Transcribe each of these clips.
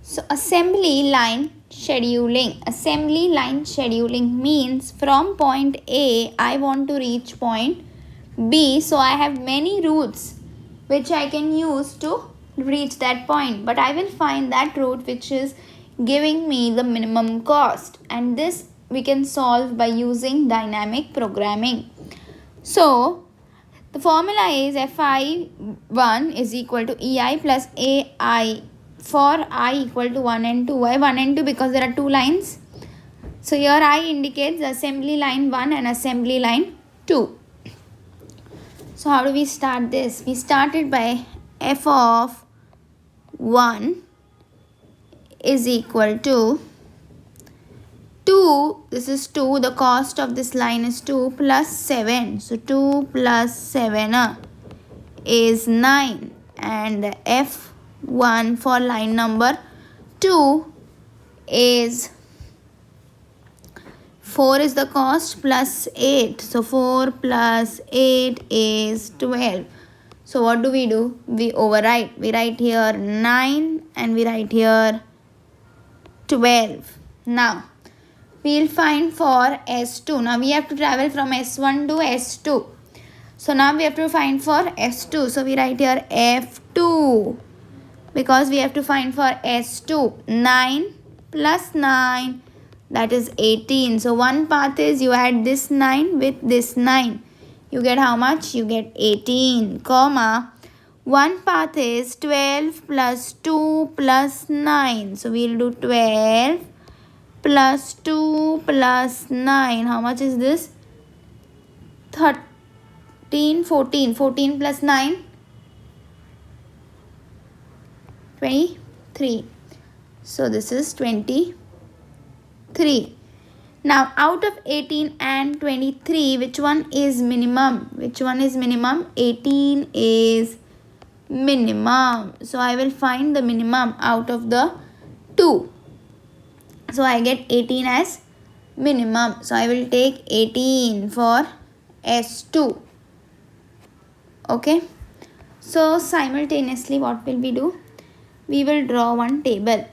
So assembly line scheduling. Assembly line scheduling means from point A I want to reach point B. So I have many routes which I can use to reach that point. But I will find that route which is giving me the minimum cost. And this we can solve by using dynamic programming. So the formula is Fi1 is equal to Ei plus Ai for I equal to 1 and 2. Why 1 and 2? Because there are two lines. So here I indicates assembly line 1 and assembly line 2. So how do we start this? We started by f of 1 is equal to 2, this is 2, the cost of this line is 2 plus 7. So 2 plus 7 is 9, and the F1 for line number 2 is 4 is the cost plus 8. So 4 plus 8 is 12. So what do? We overwrite. We write here 9 and we write here 12. Now we'll find for S2. Now we have to travel from S1 to S2. So now we have to find for S2. So we write here F2 because we have to find for S2. 9 plus 9, that is 18. So one path is you add this 9 with this 9. You get how much? You get 18, comma. One path is 12 plus 2 plus 9. So we'll do 12 plus 2 plus 9. How much is this? 13, 14. 14 plus 9? 23. So this is 23. Now out of 18 and 23, which one is minimum? Which one is minimum? 18 is minimum. So I will find the minimum out of the 2. So I get 18 as minimum. So I will take 18 for S2. Okay. So simultaneously what will we do? We will draw one table.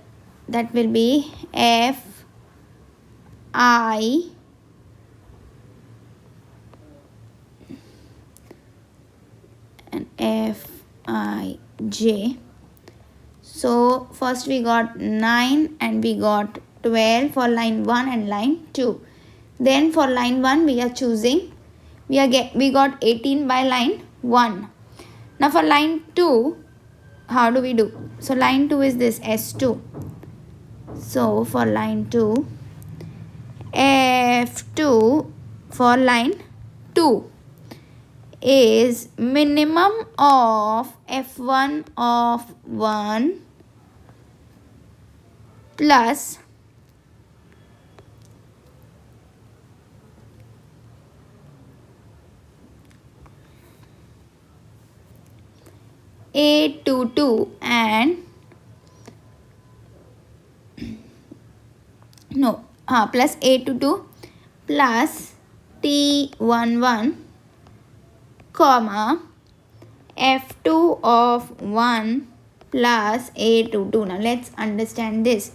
That will be F I and F I J. So first we got 9 and we got 12 for line 1 and line 2. Then for line 1 we are choosing, we got 18 by line 1. Now for line 2, how do we do? So line 2 is this S2. So for line 2, F2 for line 2 is minimum of F1 of 1 plus A22 and plus A22 plus T11 comma F2 of 1 plus A22. Now let's understand this.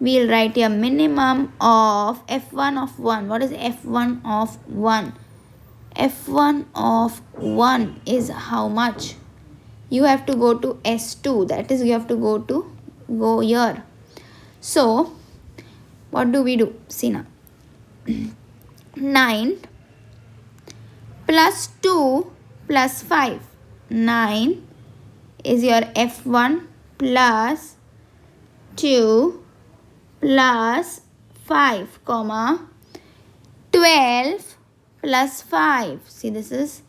We'll write a minimum of F1 of 1. What is F1 of 1? F1 of 1 is how much? You have to go to S2. That is, you have to go here. So what do? See now. 9 plus 2 plus 5. 9 is your F1 plus 2 plus 5, comma 12 plus 5. See, this is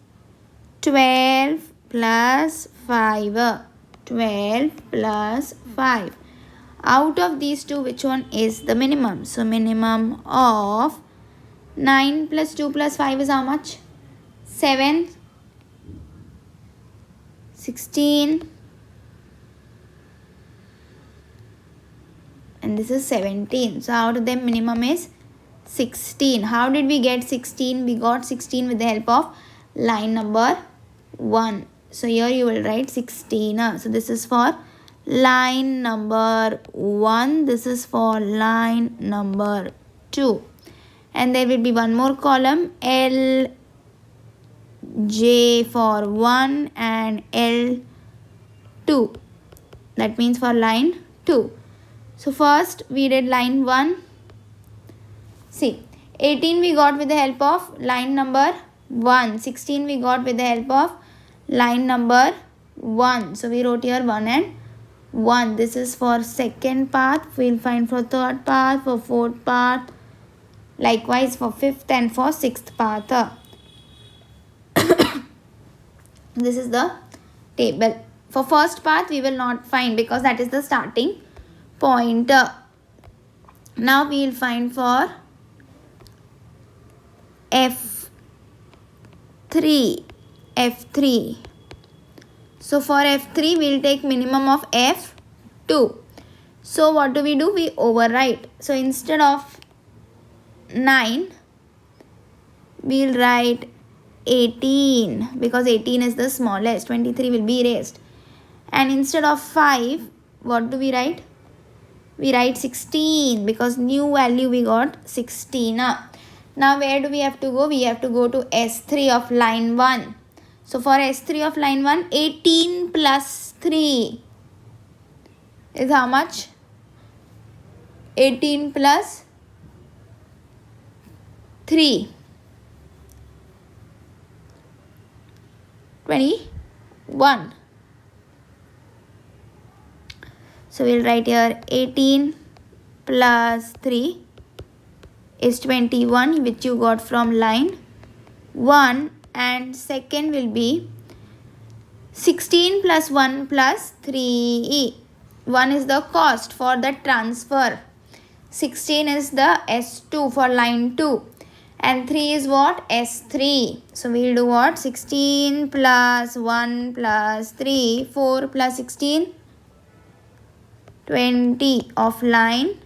12 plus 5. 12 plus 5. Out of these two, which one is the minimum? So minimum of 9 plus 2 plus 5 is how much? 7, 16, and this is 17. So out of them minimum is 16. How did we get 16? We got 16 with the help of line number 1. So here you will write 16. So this is for line number 1. This is for line number 2. And there will be one more column, L, J for 1 and L 2. That means for line 2. So first we did line 1. See, 18 we got with the help of line number 1. 16 we got with the help of line number 1. So we wrote here 1 and 1. This is for second path. We will find for third path, for fourth path. Likewise for fifth and for sixth path. This is the table. For first path we will not find because that is the starting point. Now we will find for F3. So for F3 we will take minimum of F2. So what do? We overwrite. So instead of 9 we will write 18 because 18 is the smallest. 23 will be erased. And instead of 5, what do we write? We write 16 because new value we got 16. Now where do we have to go? We have to go to S3 of line 1. So for S3 of line 1, 18 plus 3 is how much? 18 plus 3. 21. So we'll write here 18 plus 3 is 21, which you got from line 1, and second will be 16 plus 1 plus 3. 1 is the cost for the transfer. 16 is the S2 for line 2. And 3 is what? S3. So we will do what? 16 plus 1 plus 3. 4 plus 16. 20 of line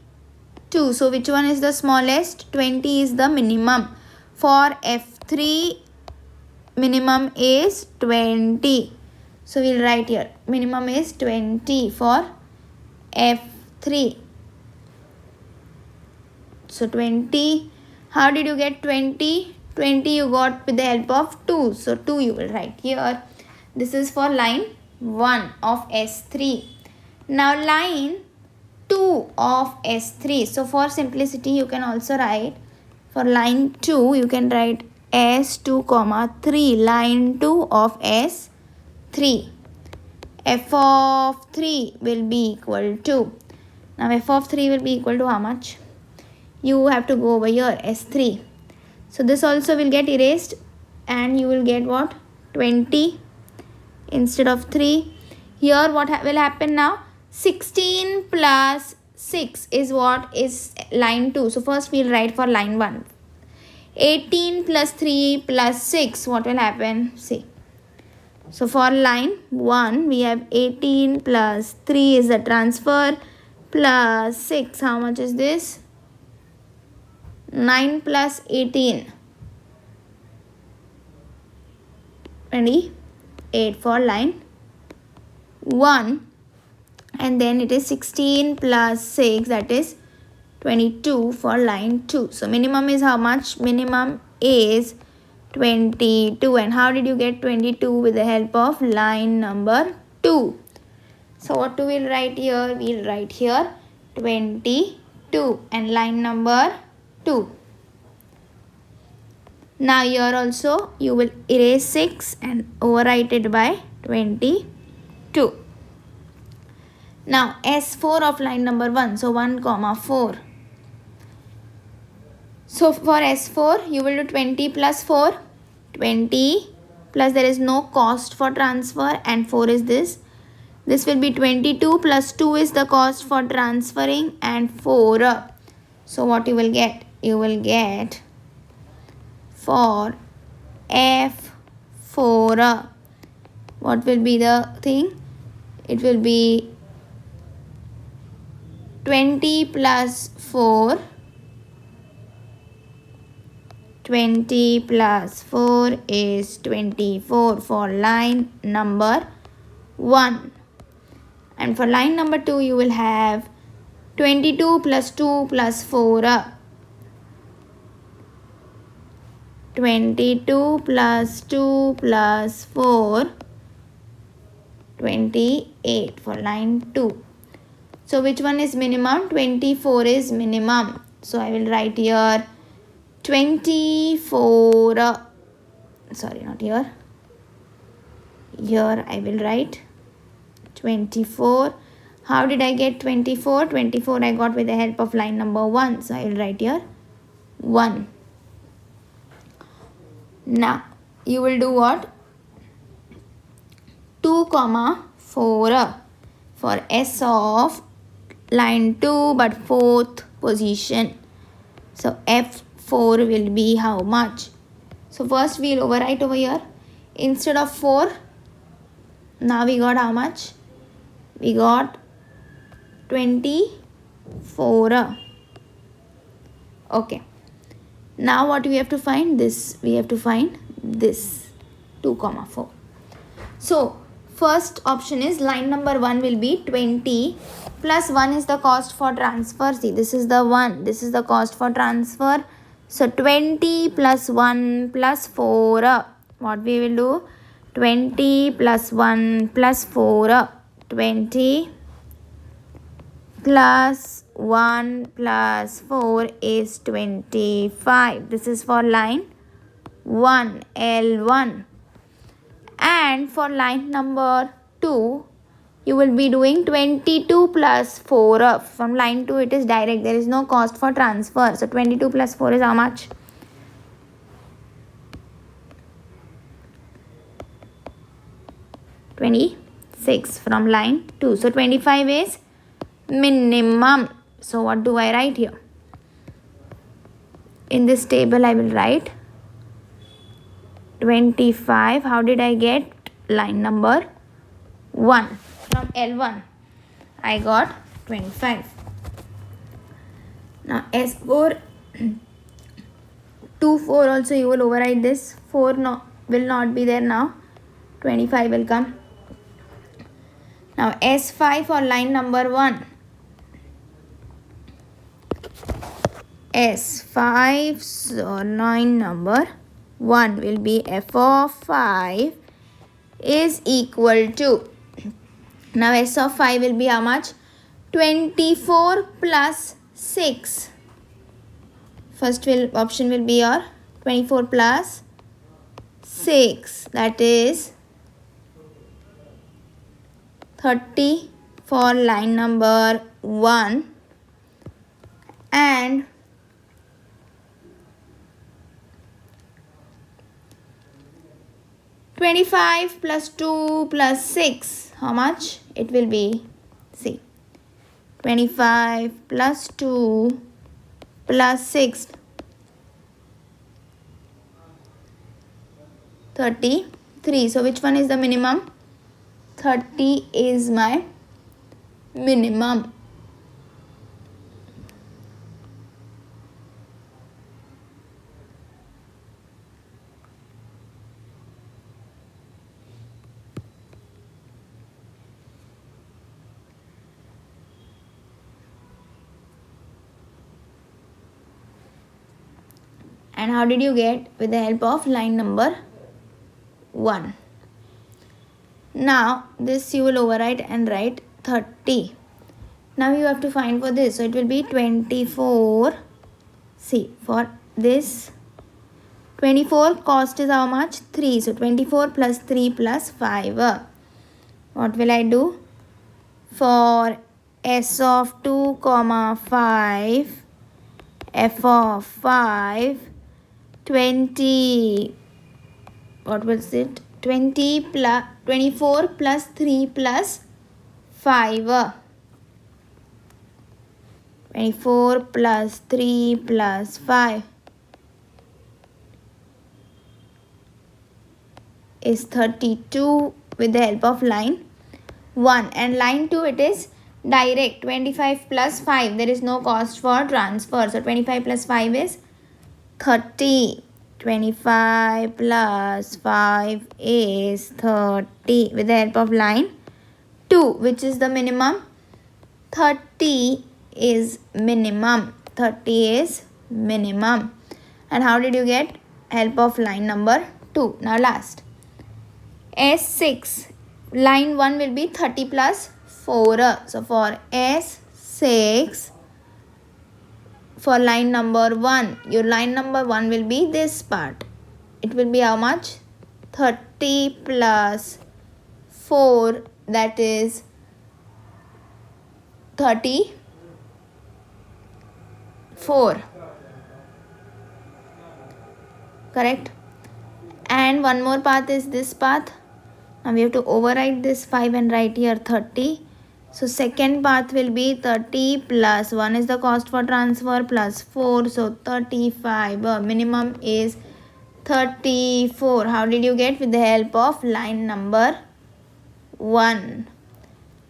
2. So which one is the smallest? 20 is the minimum. For F3, minimum is 20. So we will write here. Minimum is 20 for F3. So 20. How did you get 20? 20 you got with the help of 2. So 2 you will write here. This is for line 1 of S3. Now line 2 of S3. So for simplicity you can also write for line 2 you can write S2 comma 3. Line 2 of S3. F of 3 will be equal to. Now F of 3 will be equal to how much? You have to go over here, S3. So this also will get erased and you will get what? 20 instead of 3. Here what will happen now? 16 plus 6 is what? Is line 2. So first we will write for line 1. 18 plus 3 plus 6. What will happen? See. So for line 1 we have 18 plus 3 is the transfer plus 6. How much is this? 9 plus 18. 28 for line 1. And then it is 16 plus 6, that is 22 for line 2. So minimum is how much? Minimum is 22. And how did you get 22? With the help of line number 2. So what do we write here? We'll write here 22 and line number 2. Now here also you will erase 6 and overwrite it by 22. Now S4 of line number 1. So 1 comma 4. So for S4 you will do 20 plus 4. 20 plus there is no cost for transfer and 4 is this. This will be 22 plus 2 is the cost for transferring and 4. So what you will get? You will get for F4. What will be the thing? It will be 20 plus 4. 20 plus 4 is 24 for line number 1. And for line number 2, you will have 22 plus 2 plus 4. 22 plus 2 plus 4, 28 for line 2. So which one is minimum? 24 is minimum. So I will write here 24. Sorry, not here. Here I will write 24. How did I get 24? 24 I got with the help of line number 1. So I will write here 1. Now you will do what? 2 comma 4 for S of line 2 but 4th position. So F4 will be how much? So first we will overwrite over here. Instead of 4, now we got how much? We got 24. Okay. Now what we have to find? This. We have to find this 2 comma 4. So first option is line number 1 will be 20 plus 1 is the cost for transfer. See, this is the 1. This is the cost for transfer. So 20 plus 1 plus 4. What we will do? 20 plus 1 plus 4. 20 plus 1 plus 4 is 25. This is for line 1, L1. And for line number 2, you will be doing 22 plus 4. From line 2, it is direct. There is no cost for transfer. So 22 plus 4 is how much? 26 from line 2. So 25 is minimum. So what do I write here? In this table I will write 25. How did I get line number 1? From L1 I got 25. Now S4 2 4 also you will override this. 4 will not be there now. 25 will come. Now S5 for line number 1. S5 so line number 1 will be F of 5 is equal to, now S of 5 will be how much? 24 plus 6. First option will be your 24 plus 6, that is 30 for line number 1, and 25 plus 2 plus 6, how much? It will be, see, 25 plus 2 plus 6, 33. So which one is the minimum? 30 is my minimum. And how did you get? With the help of line number 1. Now this you will overwrite and write 30. Now you have to find for this. So it will be 24. See, for this 24 cost is how much? 3. So 24 plus 3 plus 5. What will I do? For S of 2 comma 5, F of 5, 20, what was it? 20 plus 24 plus 3 plus 5. 24 plus 3 plus 5 is 32 with the help of line 1. And line 2 it is direct. 25 plus 5. There is no cost for transfer. So 25 plus 5 is 30. 25 plus 5 is 30 with the help of line 2, which is the minimum? 30 is minimum. 30 is minimum. And how did you get? Help of line number 2. Now last. S6. Line 1 will be 30 plus 4. So for S6, for line number 1, your line number 1 will be this part. It will be how much? 30 plus 4, that is 34. Correct? And one more path is this path. Now we have to overwrite this 5 and write here 30. So second path will be 30 plus 1 is the cost for transfer plus 4. So 35. Minimum is 34. How did you get? With the help of line number 1.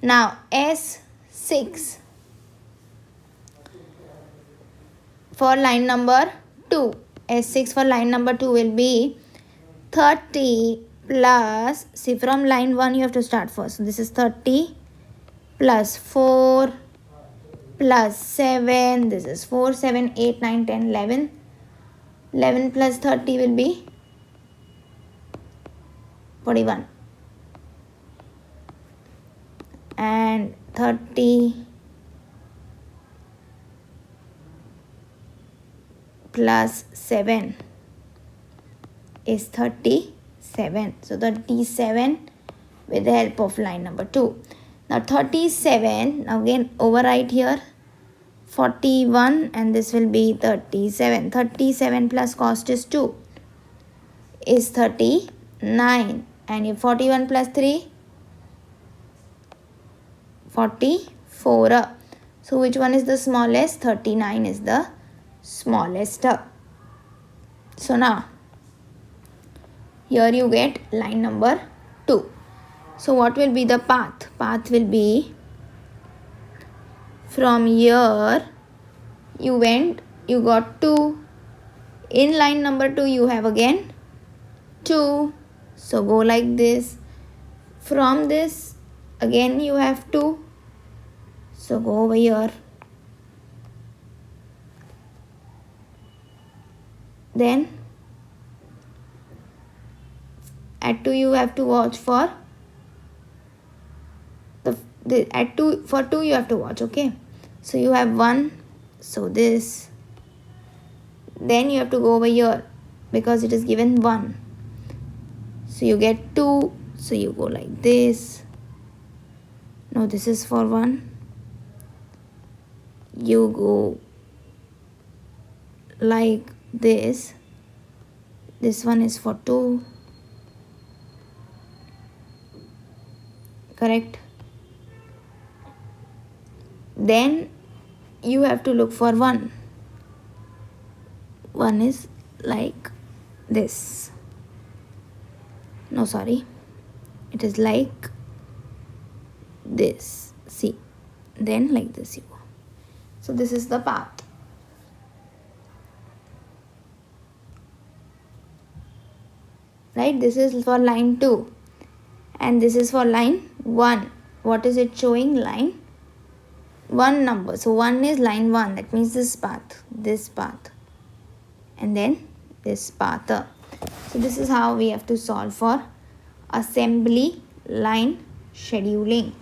Now S6. For line number 2. S6 for line number 2 will be 30 plus, see from line 1 you have to start first. So this is 30 plus 4 plus 7. This is 4, 7, 8, 9, 10, 11. 11 plus 30 will be 41. And 30 plus 7 is 37. So 37 with the help of line number 2. Now 37, now again overwrite here 41 and this will be 37. 37 plus cost is 2 is 39. And if 41 plus 3, 44. So which one is the smallest? 39 is the smallest. So now here you get line number 2. So what will be the path? Path will be from here you went, you got 2. In line number 2 you have again 2. So go like this. From this again you have 2. So go over here. Then at 2 you have to watch for at 2, for 2 you have to watch, okay? So you have 1, so this, then you have to go over here because it is given 1. So you get 2, so you go like this. No, this is for 1. You go like this. This one is for 2. Correct? Then you have to look for 1. 1 is like this. No, sorry. It is like this. See. Then like this you go. So this is the path. Right? This is for line 2. And this is for line 1. What is it showing? Line 1 number. So 1 is line 1. That means this path. And then this path. So this is how we have to solve for assembly line scheduling.